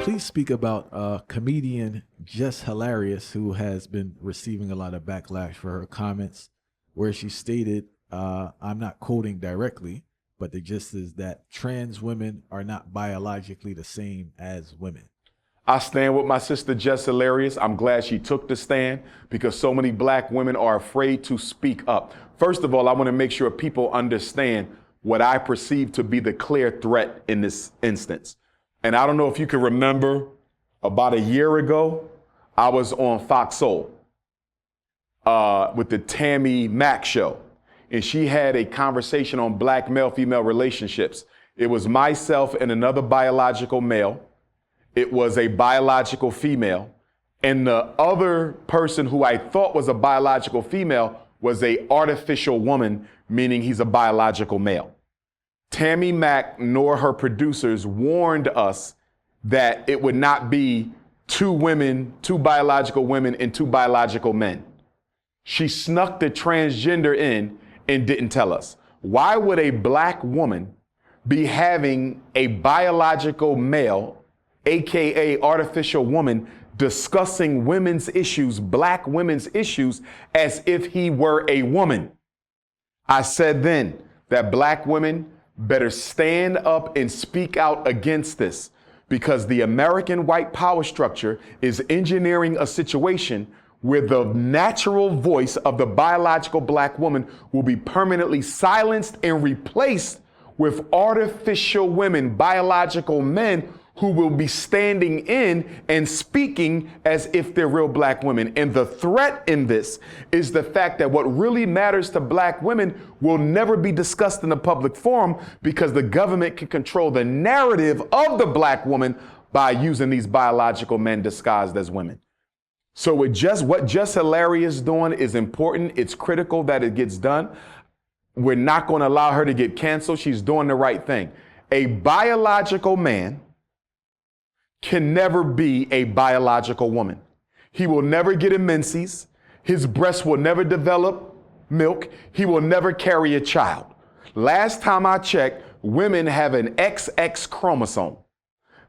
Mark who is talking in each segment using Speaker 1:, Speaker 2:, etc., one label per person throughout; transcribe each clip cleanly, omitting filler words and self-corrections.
Speaker 1: please speak about comedian Jess Hilarious, who has been receiving a lot of backlash for her comments, where she stated, I'm not quoting directly, but the gist is that trans women are not biologically the same as women.
Speaker 2: I stand with my sister Jess Hilarious. I'm glad she took the stand because so many black women are afraid to speak up. First of all, I want to make sure people understand what I perceive to be the clear threat in this instance. And I don't know if you can remember, about a year ago, I was on Fox Soul with the Tammy Mack show. And she had a conversation on black male-female relationships. It was myself and another biological male. It was a biological female. And the other person who I thought was a biological female was a artificial woman, meaning he's a biological male. Tammy Mack nor her producers warned us that it would not be two women, two biological women and two biological men. She snuck the transgender in and didn't tell us. Why would a black woman be having a biological male, AKA artificial woman, discussing women's issues, black women's issues, as if he were a woman? I said then that black women better stand up and speak out against this, because the American white power structure is engineering a situation where the natural voice of the biological black woman will be permanently silenced and replaced with artificial women, biological men, who will be standing in and speaking as if they're real black women. And the threat in this is the fact that what really matters to black women will never be discussed in the public forum, because the government can control the narrative of the black woman by using these biological men disguised as women. So what Jess Hilarious is doing is important. It's critical that it gets done. We're not going to allow her to get canceled. She's doing the right thing. A biological man can never be a biological woman. He will never get a menses. His breasts will never develop milk. He will never carry a child. Last time I checked, women have an XX chromosome.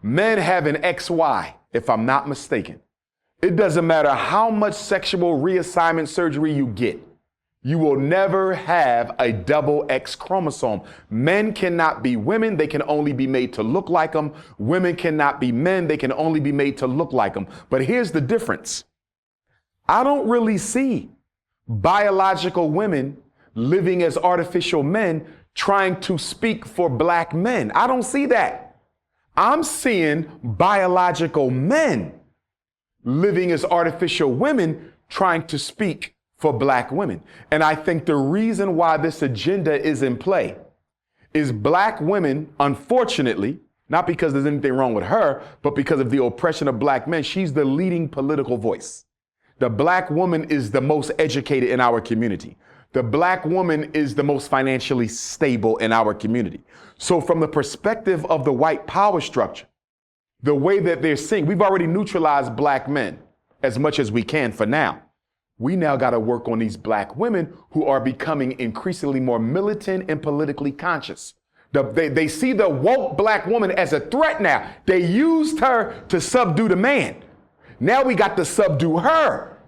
Speaker 2: Men have an XY, if I'm not mistaken. It doesn't matter how much sexual reassignment surgery you get. You will never have a double X chromosome. Men cannot be women. They can only be made to look like them. Women cannot be men. They can only be made to look like them. But here's the difference. I don't really see biological women living as artificial men trying to speak for black men. I don't see that. I'm seeing biological men living as artificial women trying to speak for black women. And I think the reason why this agenda is in play is black women, unfortunately, not because there's anything wrong with her, but because of the oppression of black men, she's the leading political voice. The black woman is the most educated in our community. The black woman is the most financially stable in our community. So from the perspective of the white power structure, the way that they're seeing, we've already neutralized black men as much as we can for now. We now got to work on these black women who are becoming increasingly more militant and politically conscious. They see the woke black woman as a threat now. They used her to subdue the man. Now we got to subdue her.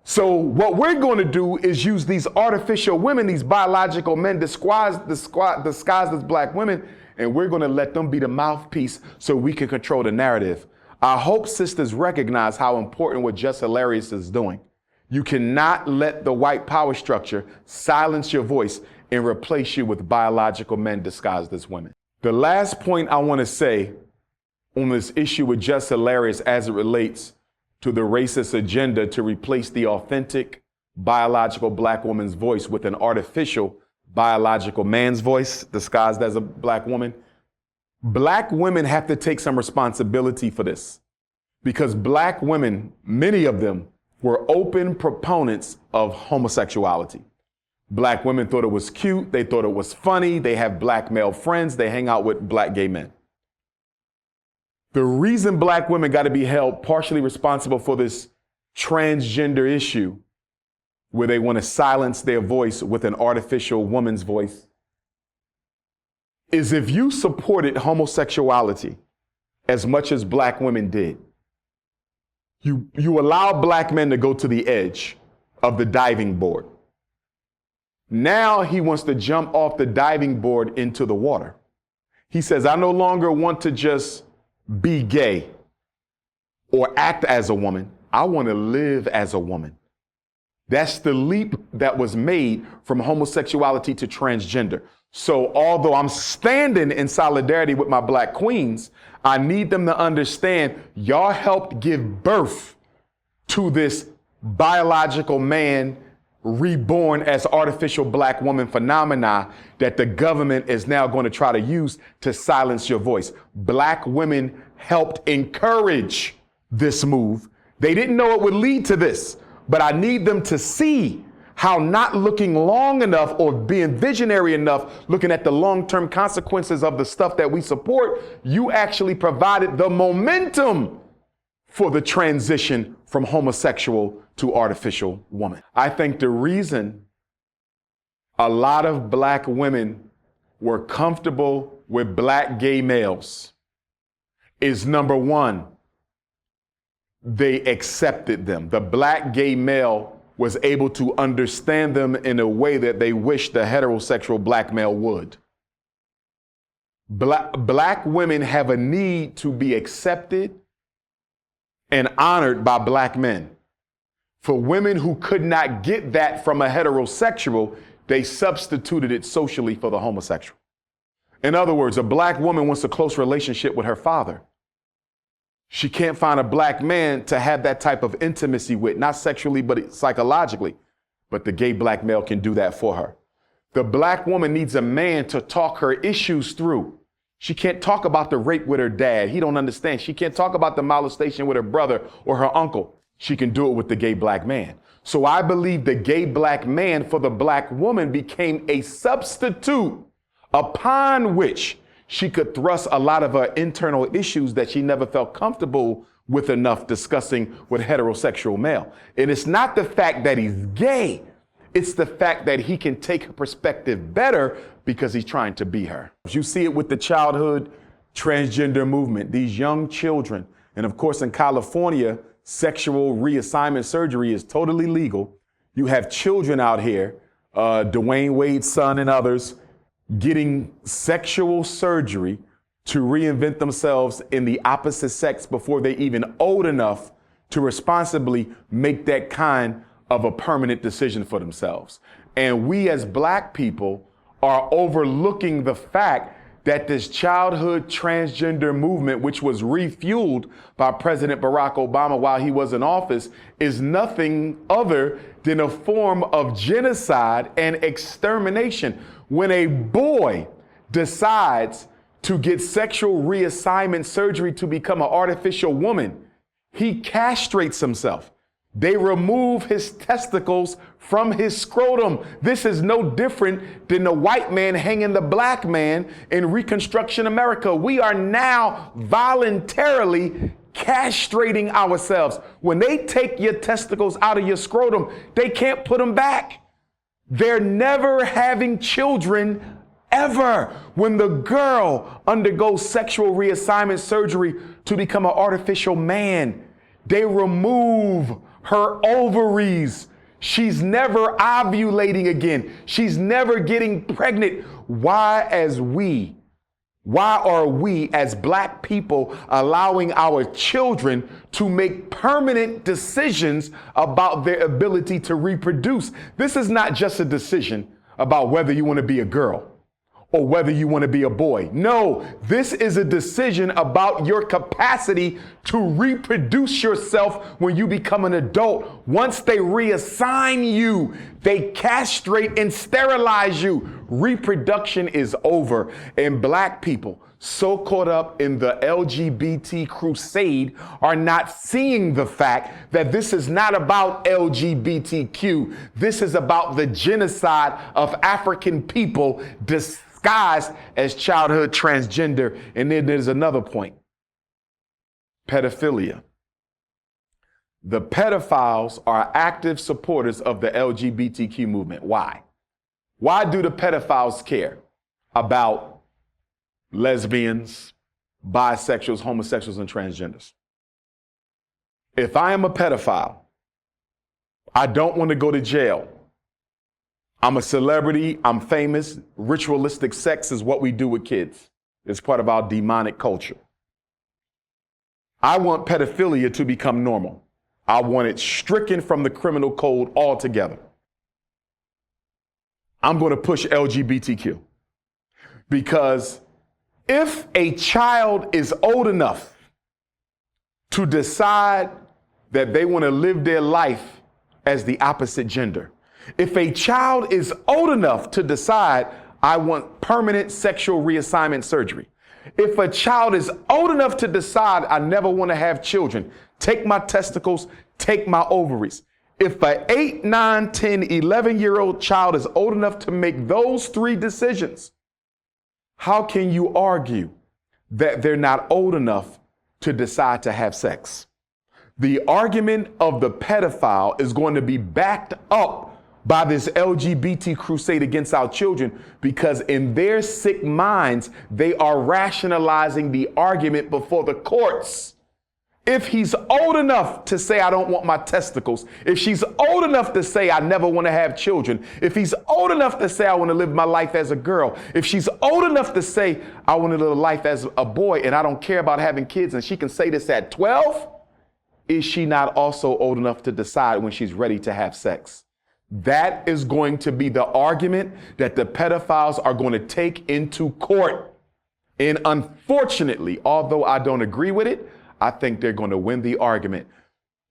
Speaker 2: So what we're going to do is use these artificial women, these biological men disguised as black women, and we're going to let them be the mouthpiece so we can control the narrative. I hope sisters recognize how important what Jess Hilarious is doing. You cannot let the white power structure silence your voice and replace you with biological men disguised as women. The last point I want to say on this issue with Jess Hilarious as it relates to the racist agenda to replace the authentic biological black woman's voice with an artificial biological man's voice disguised as a black woman. Black women have to take some responsibility for this, because black women, many of them, were open proponents of homosexuality. Black women thought it was cute. They thought it was funny. They have black male friends. They hang out with black gay men. The reason black women got to be held partially responsible for this transgender issue, where they want to silence their voice with an artificial woman's voice, is if you supported homosexuality as much as black women did. You allow black men to go to the edge of the diving board. Now he wants to jump off the diving board into the water. He says, I no longer want to just be gay or act as a woman. I want to live as a woman. That's the leap that was made from homosexuality to transgender. So although I'm standing in solidarity with my black queens, I need them to understand y'all helped give birth to this biological man reborn as artificial black woman phenomena that the government is now going to try to use to silence your voice. Black women helped encourage this move. They didn't know it would lead to this, but I need them to see how not looking long enough or being visionary enough, looking at the long-term consequences of the stuff that we support, you actually provided the momentum for the transition from homosexual to artificial woman. I think the reason a lot of black women were comfortable with black gay males is, number one, they accepted them. The black gay male was able to understand them in a way that they wish the heterosexual black male would. Black women have a need to be accepted and honored by black men. For women who could not get that from a heterosexual, they substituted it socially for the homosexual. In other words, a black woman wants a close relationship with her father. She can't find a black man to have that type of intimacy with, not sexually, but psychologically. But the gay black male can do that for her. The black woman needs a man to talk her issues through. She can't talk about the rape with her dad. He don't understand. She can't talk about the molestation with her brother or her uncle. She can do it with the gay black man. So I believe the gay black man for the black woman became a substitute upon which she could thrust a lot of her internal issues that she never felt comfortable with enough discussing with heterosexual male. And it's not the fact that he's gay. It's the fact that he can take her perspective better because he's trying to be her. You see it with the childhood transgender movement, these young children. And of course, in California, sexual reassignment surgery is totally legal. You have children out here, Dwayne Wade's son and others, getting sexual surgery to reinvent themselves in the opposite sex before they're even old enough to responsibly make that kind of a permanent decision for themselves. And we as black people are overlooking the fact that this childhood transgender movement, which was refueled by President Barack Obama while he was in office, is nothing other than a form of genocide and extermination. When a boy decides to get sexual reassignment surgery to become an artificial woman, he castrates himself. They remove his testicles from his scrotum. This is no different than the white man hanging the black man in Reconstruction America. We are now voluntarily castrating ourselves. When they take your testicles out of your scrotum, they can't put them back. They're never having children ever. When the girl undergoes sexual reassignment surgery to become an artificial man, they remove her ovaries. She's never ovulating again. She's never getting pregnant. Why are we as black people allowing our children to make permanent decisions about their ability to reproduce? This is not just a decision about whether you want to be a girl or whether you want to be a boy. No, this is a decision about your capacity to reproduce yourself when you become an adult. Once they reassign you, they castrate and sterilize you. Reproduction is over. And black people, so caught up in the LGBT crusade, are not seeing the fact that this is not about LGBTQ. This is about the genocide of African people disguised as childhood transgender. And then there's another point. Pedophilia. The pedophiles are active supporters of the LGBTQ movement. Why? Why do the pedophiles care about lesbians, bisexuals, homosexuals, and transgenders. If I am a pedophile, I don't want to go to jail. I'm a celebrity, I'm famous. Ritualistic sex is what we do with kids. It's part of our demonic culture. I want pedophilia to become normal. I want it stricken from the criminal code altogether. I'm going to push LGBTQ because if a child is old enough to decide that they want to live their life as the opposite gender, if a child is old enough to decide, I want permanent sexual reassignment surgery, if a child is old enough to decide, I never want to have children, take my testicles, take my ovaries. If an 8, 9, 10, 11-year-old child is old enough to make those 3 decisions, how can you argue that they're not old enough to decide to have sex? The argument of the pedophile is going to be backed up by this LGBT crusade against our children, because in their sick minds, they are rationalizing the argument before the courts. If he's old enough to say, I don't want my testicles, if she's old enough to say, I never want to have children, if he's old enough to say, I want to live my life as a girl, if she's old enough to say, I want to live a life as a boy and I don't care about having kids, and she can say this at 12, is she not also old enough to decide when she's ready to have sex? That is going to be the argument that the pedophiles are going to take into court. And unfortunately, although I don't agree with it, I think they're going to win the argument.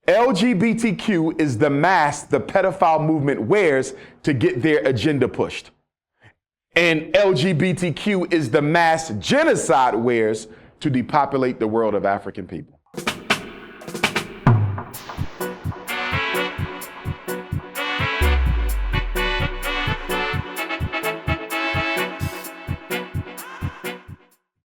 Speaker 2: LGBTQ is the mask the pedophile movement wears to get their agenda pushed. And LGBTQ is the mask genocide wears to depopulate the world of African people.